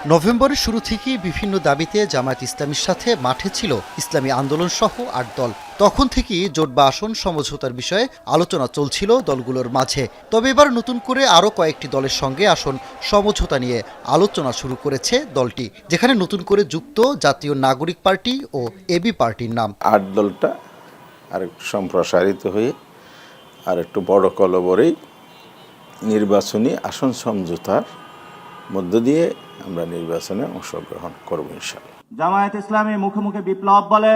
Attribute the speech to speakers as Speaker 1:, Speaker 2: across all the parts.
Speaker 1: নভেম্বরের শুরু থেকেই বিভিন্ন দাবিতে জামায়াত ইসলামীর সাথে মাঠে ছিল ইসলামী আন্দোলন সহ ৮ দল। তখন থেকেই জোট বা আসন সমঝোতার বিষয়ে আলোচনা চলছিল দলগুলোর মাঝে। তবে এবার নতুন করে আরও কয়েকটি দলের সঙ্গে আসন সমঝোতা নিয়ে আলোচনা শুরু করেছে দলটি, যেখানে নতুন করে যুক্ত জাতীয় নাগরিক পার্টি ও এবি পার্টির নাম।
Speaker 2: ৮ দলটা আরেকটু সম্প্রসারিত হয়ে আর একটু বড় কলবরেই নির্বাচনী আসন সমঝোতার মধ্য দিয়ে আমরা নির্বাচনে অংশগ্রহণ করব ইনশাআল্লাহ।
Speaker 3: জামায়াত ইসলামী মুখে মুখে বিপ্লব বলে,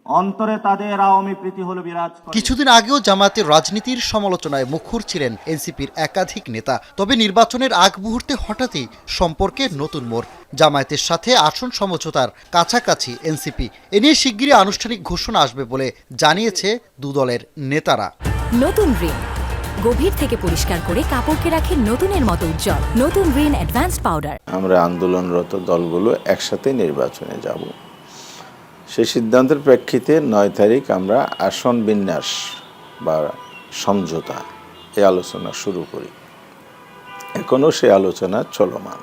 Speaker 3: অন্তরে তাদের আওয়ামী প্রীতি হলো বিরাজ করে।
Speaker 1: কিছুদিন আগেও জামায়াতের রাজনীতির সমালোচনায় মুখর ছিলেন এনসিপির একাধিক নেতা। তবে নির্বাচনের আগ মুহূর্তে হঠাৎই সম্পর্কে নতুন মোড়। জামায়াতের সাথে আসন সমঝোতার কাছাকাছি এনসিপি। এ নিয়ে শিগগিরই আনুষ্ঠানিক ঘোষণা আসবে বলে জানিয়েছে দু দলের নেতারা।
Speaker 4: নতুন রিন গভীর থেকে পরিষ্কার করে কাপড়কে রাখে নতুনের মতো উজ্জ্বল। নতুন রিন অ্যাডভান্সড পাউডার।
Speaker 2: আমরা আন্দোলনরত দলগুলো একসাথে নির্বাচনে যাব। সেই সিদ্ধান্তের প্রেক্ষিতে ৯ তারিখ আমরা আসন বিন্যাস বা সমঝোতা এই আলোচনা শুরু করি। এখনও সেই আলোচনা চলমান।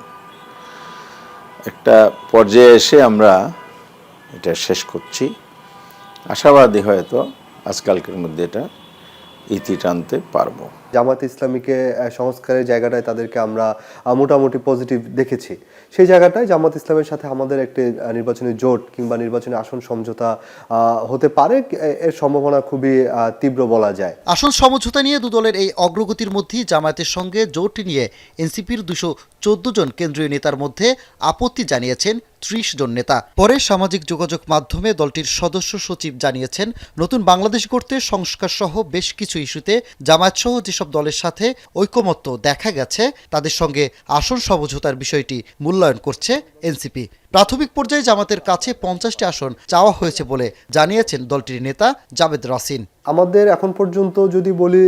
Speaker 2: একটা পর্যায়ে এসে আমরা এটা শেষ করছি। আশাবাদী হয়তো আজকালকের মধ্যে এটা ইতি টানতে পারবো।
Speaker 5: জামায়াত ইসলামীকে সংস্কারের জায়গাটায় তাদেরকে আমরা মোটামুটি পজিটিভ দেখেছি। সেই জায়গাটায় জামায়াত ইসলামের সাথে আমাদের একটি নির্বাচনী জোট কিংবা নির্বাচনী আসন সমঝোতা হতে পারে, এর সম্ভাবনা খুবই তীব্র বলা যায়।
Speaker 1: আসন সমঝোতা নিয়ে দু দলের এই অগ্রগতির মধ্যেই জামায়াতের সঙ্গে জোট নিয়ে এনসিপির ২১৪ জন কেন্দ্রীয় নেতার মধ্যে আপত্তি জানিয়েছেন ৩০ জন নেতা। পরে সামাজিক যোগাযোগ মাধ্যমে দলটির সদস্য সচিব জানিয়েছেন, নতুন বাংলাদেশ গড়তে সংস্কার সহ বেশ কিছু ইস্যুতে জামায়াত সহ যেসব দলের সাথে ঐকমত্য দেখা গেছে তাদের সঙ্গে আসন সমঝোতার বিষয়টি মূল্যায়ন করছে এনসিপি। প্রাথমিক পর্যায়ে জামাতের কাছে ৫০টি আসন চাওয়া হয়েছে বলে জানিয়েছেন দলটির নেতা জাবেদ রাসিন।
Speaker 5: আমাদের এখন পর্যন্ত যদি বলি,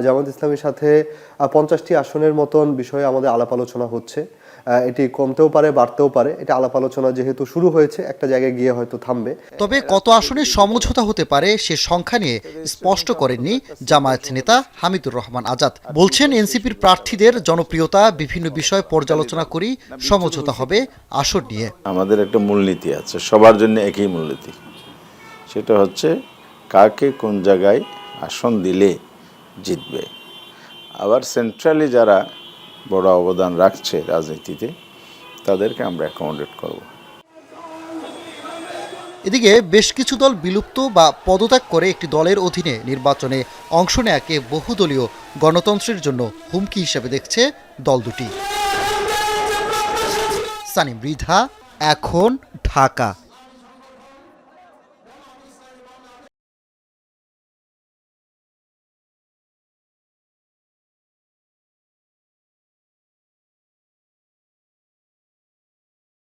Speaker 5: জামায়াত ইসলামীর সাথে ৫০টি আসনের মতন বিষয়ে আমাদের আলাপ আলোচনা হচ্ছে। এটি কমতেও পারে, বাড়তেও পারে। এটা আলাপ আলোচনা যেহেতু শুরু হয়েছে, একটা জায়গায় গিয়ে হয়তো থামবে।
Speaker 1: তবে কত আসনে সমঝোতা হতে পারে সে সংখ্যা নিয়ে স্পষ্ট করেননি জামায়াত নেতা হামিদুর রহমান আজাদ। বলছেন, এনসিপির প্রার্থীদের জনপ্রিয়তা বিভিন্ন বিষয় পর্যালোচনা করেই সমঝোতা হবে আসন নিয়ে।
Speaker 2: আমাদের একটা মূলনীতি আছে, সবার জন্য একই মূলনীতি। সেটা হচ্ছে কাকে কোন জায়গায় আসন দিলে জিতবে। আবার সেন্ট্রালি যারা বড় অবদান রাখছে রাজনীতিতে, তাদেরকে আমরা অ্যাকোমোডেট করব।
Speaker 1: এদিকে বেশ কিছু দল বিলুপ্ত বা পদত্যাগ করে একটি দলের অধীনে নির্বাচনে অংশ নেয়াকে বহুদলীয় গণতন্ত্রের জন্য হুমকি হিসেবে দেখছে দল দুটি। সানিম মৃধা, এখন, ঢাকা।